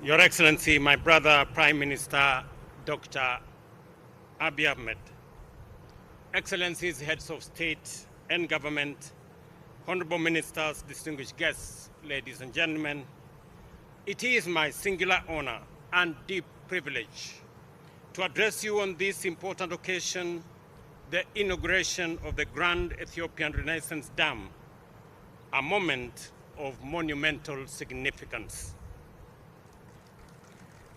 Your Excellency, my brother, Prime Minister Dr. Abiy Ahmed, Excellencies, heads of state and government, honorable ministers, distinguished guests, ladies and gentlemen, it is my singular honor and deep privilege to address you on this important occasion, the inauguration of the Grand Ethiopian Renaissance Dam, a moment of monumental significance.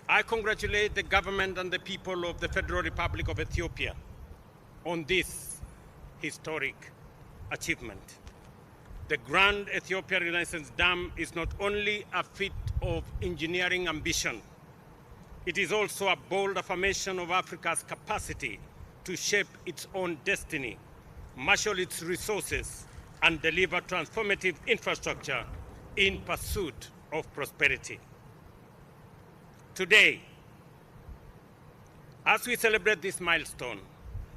I congratulate the government and the people of the Federal Republic of Ethiopia on this historic achievement. The Grand Ethiopian Renaissance Dam is not only a feat of engineering ambition, it is also a bold affirmation of Africa's capacity to shape its own destiny, marshal its resources, and deliver transformative infrastructure in pursuit of prosperity. Today, as we celebrate this milestone,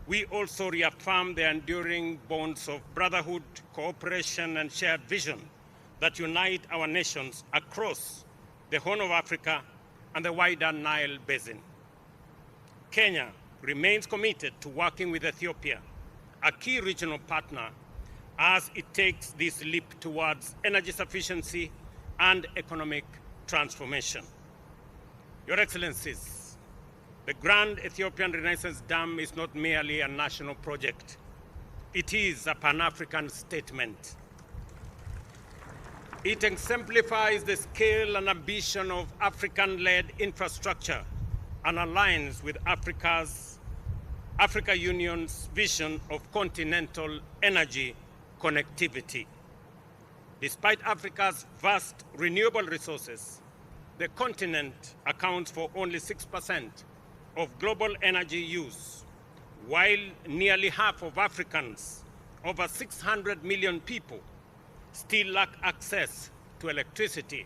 we also reaffirm the enduring bonds of brotherhood, cooperation, and shared vision that unite our nations across the Horn of Africa and the wider Nile Basin. Kenya remains committed to working with Ethiopia, a key regional partner, as it takes this leap towards energy sufficiency and economic transformation. Your Excellencies, the Grand Ethiopian Renaissance Dam is not merely a national project. It is a Pan-African statement. It exemplifies the scale and ambition of African-led infrastructure and aligns with Africa Union's vision of continental energy connectivity. Despite Africa's vast renewable resources, the continent accounts for only 6% of global energy use, while nearly half of Africans, over 600 million people, still lack access to electricity,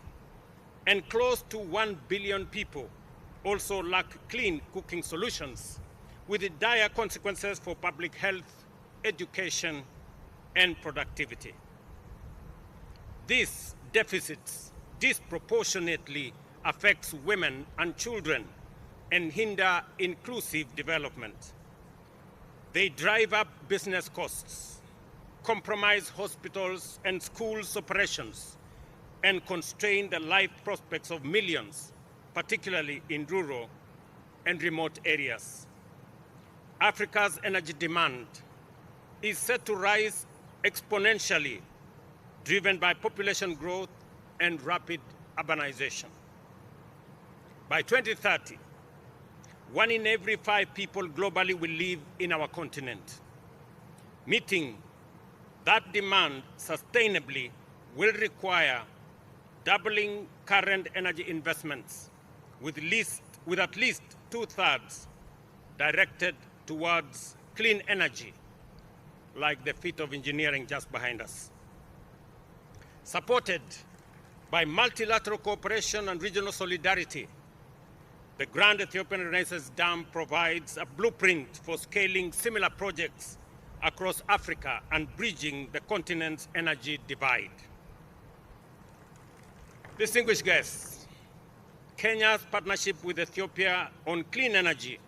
and close to 1 billion people also lack clean cooking solutions, with dire consequences for public health, education, and productivity. These deficits disproportionately affects women and children and hinder inclusive development. They drive up business costs, compromise hospitals and schools' operations, and constrain the life prospects of millions, particularly in rural and remote areas. Africa's energy demand is set to rise exponentially, driven by population growth and rapid urbanization. By 2030, 1 in every 5 people globally will live in our continent. Meeting that demand sustainably will require doubling current energy investments, with at least 2/3 directed towards clean energy, like the feat of engineering just behind us. Supported by multilateral cooperation and regional solidarity, the Grand Ethiopian Renaissance Dam provides a blueprint for scaling similar projects across Africa and bridging the continent's energy divide. Distinguished guests, Kenya's partnership with Ethiopia on clean energy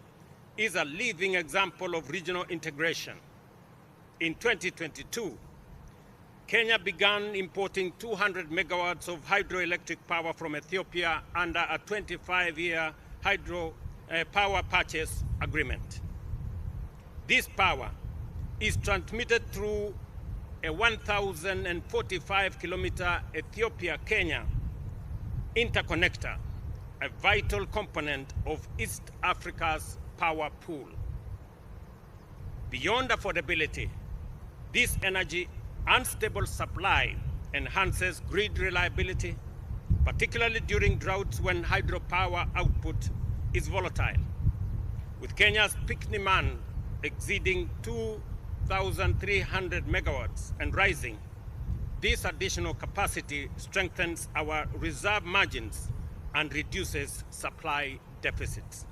is a living example of regional integration. In 2022, Kenya began importing 200 megawatts of hydroelectric power from Ethiopia under a 25-year hydro power purchase agreement. This power is transmitted through a 1,045-kilometer Ethiopia-Kenya interconnector, a vital component of East Africa's power pool. Beyond affordability, this energy unstable supply enhances grid reliability, particularly during droughts when hydropower output is volatile. With Kenya's peak demand exceeding 2,300 megawatts and rising, this additional capacity strengthens our reserve margins and reduces supply deficits.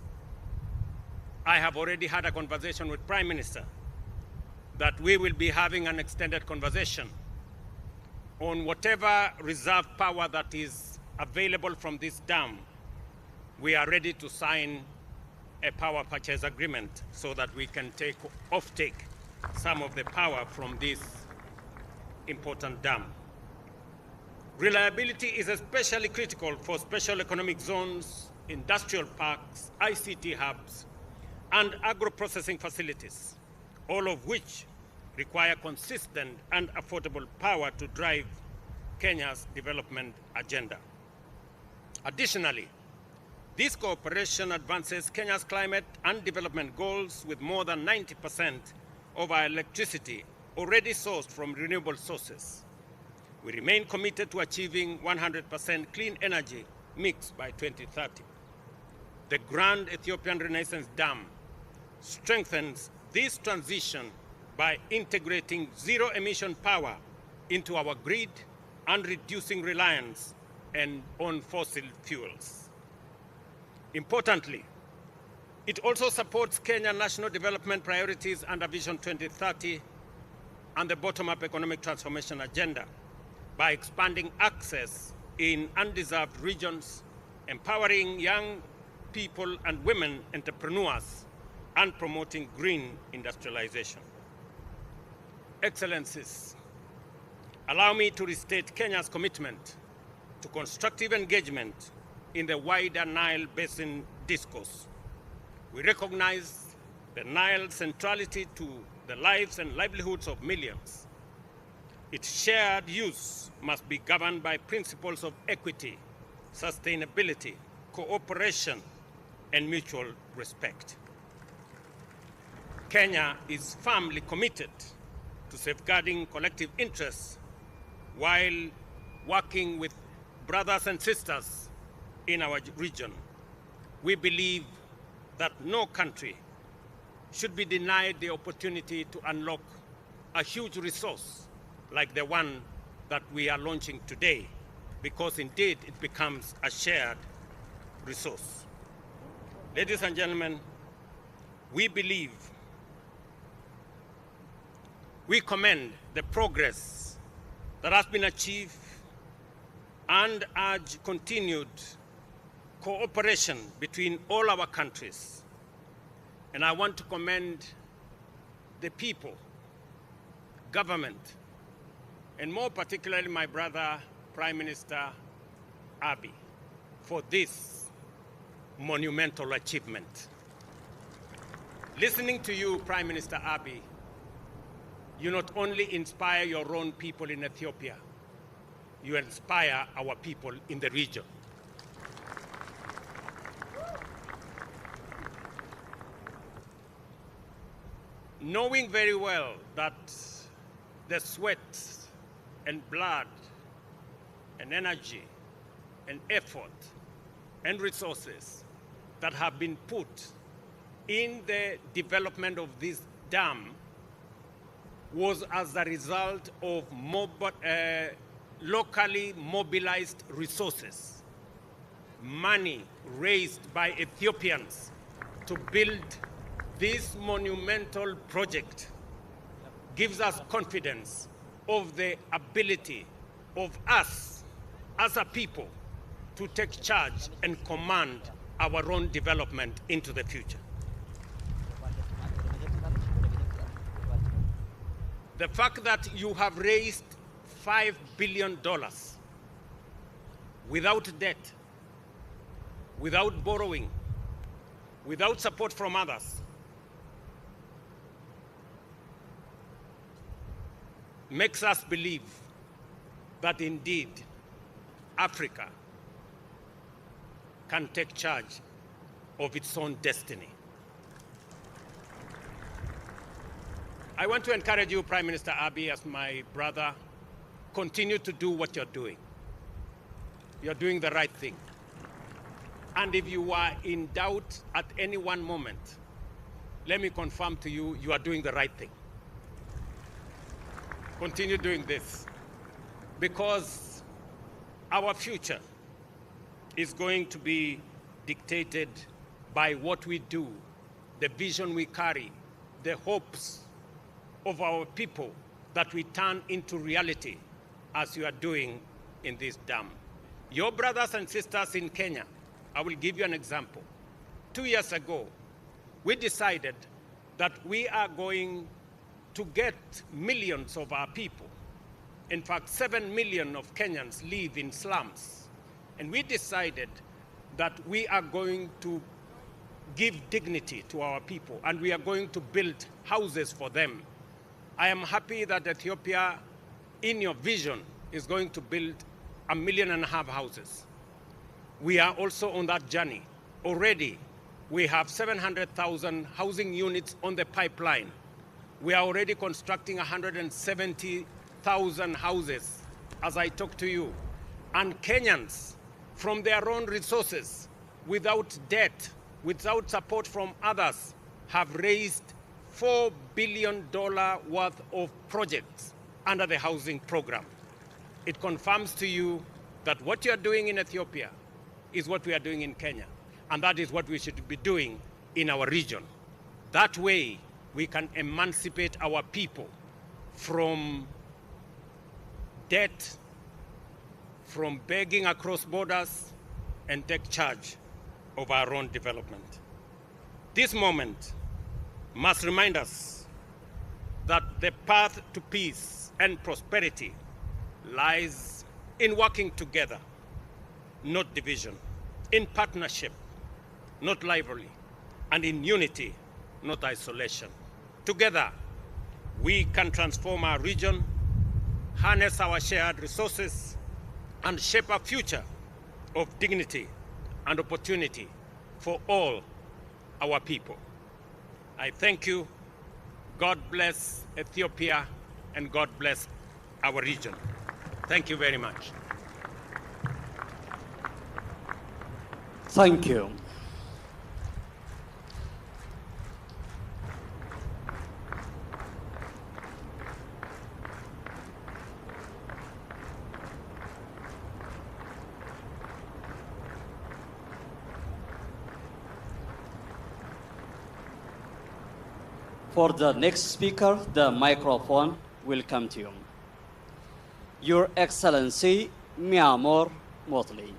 I have already had a conversation with Prime Minister that we will be having an extended conversation on whatever reserve power that is available from this dam we are ready to sign a power purchase agreement so that we can offtake some of the power from this important dam. Reliability is especially critical for special economic zones, industrial parks, ICT hubs, and agro-processing facilities, all of which require consistent and affordable power to drive Kenya's development agenda. Additionally, this cooperation advances Kenya's climate and development goals with more than 90% of our electricity already sourced from renewable sources. We remain committed to achieving 100% clean energy mix by 2030. The Grand Ethiopian Renaissance Dam strengthens this transition by integrating zero-emission power into our grid and reducing reliance on fossil fuels. Importantly, it also supports Kenya's national development priorities under Vision 2030 and the bottom-up economic transformation agenda by expanding access in undeserved regions, empowering young people and women entrepreneurs, and promoting green industrialization. Excellencies, allow me to restate Kenya's commitment to constructive engagement in the wider Nile Basin discourse. We recognize the Nile's centrality to the lives and livelihoods of millions. Its shared use must be governed by principles of equity, sustainability, cooperation, and mutual respect. Kenya is firmly committed to safeguarding collective interests while working with brothers and sisters in our region. We believe that no country should be denied the opportunity to unlock a huge resource like the one that we are launching today, because indeed it becomes a shared resource. Ladies and gentlemen, we commend the progress that has been achieved and urge continued cooperation between all our countries. And I want to commend the people, government, and more particularly my brother, Prime Minister Abiy, for this monumental achievement. Listening to you, Prime Minister Abiy, you not only inspire your own people in Ethiopia, you inspire our people in the region. Knowing very well that the sweat and blood and energy and effort and resources that have been put in the development of this dam was as a result of locally mobilized resources, money raised by Ethiopians to build this monumental project, gives us confidence of the ability of us as a people to take charge and command our own development into the future. The fact that you have raised $5 billion without debt, without borrowing, without support from others, makes us believe that indeed Africa can take charge of its own destiny. I want to encourage you, Prime Minister Abiy, as my brother, continue to do what you're doing. You're doing the right thing. And if you are in doubt at any one moment, let me confirm to you, you are doing the right thing. Continue doing this, because our future is going to be dictated by what we do, the vision we carry, the hopes of our people that we turn into reality, as you are doing in this dam. Your brothers and sisters in Kenya I will give you an example. 2 years ago, we decided that we are going to get millions of our people. In fact, 7 million of Kenyans live in slums. And we decided that we are going to give dignity to our people and we are going to build houses for them. I am happy that Ethiopia, in your vision, is going to build 1.5 million houses. We are also on that journey. Already, we have 700,000 housing units on the pipeline. We are already constructing 170,000 houses as I talk to you. And Kenyans, from their own resources, without debt, without support from others, have raised $4 billion worth of projects under the housing program. It confirms to you that what you are doing in Ethiopia is what we are doing in Kenya, and that is what we should be doing in our region. That way, we can emancipate our people from debt, from begging across borders, and take charge of our own development. This moment must remind us that the path to peace and prosperity lies in working together, not division, in partnership, not rivalry, and in unity, not isolation. Together, we can transform our region, harness our shared resources, and shape a future of dignity and opportunity for all our people. I thank you. God bless Ethiopia, and God bless our region. Thank you very much. Thank you. For the next speaker, the microphone will come to you. Your Excellency, Miamor Motley.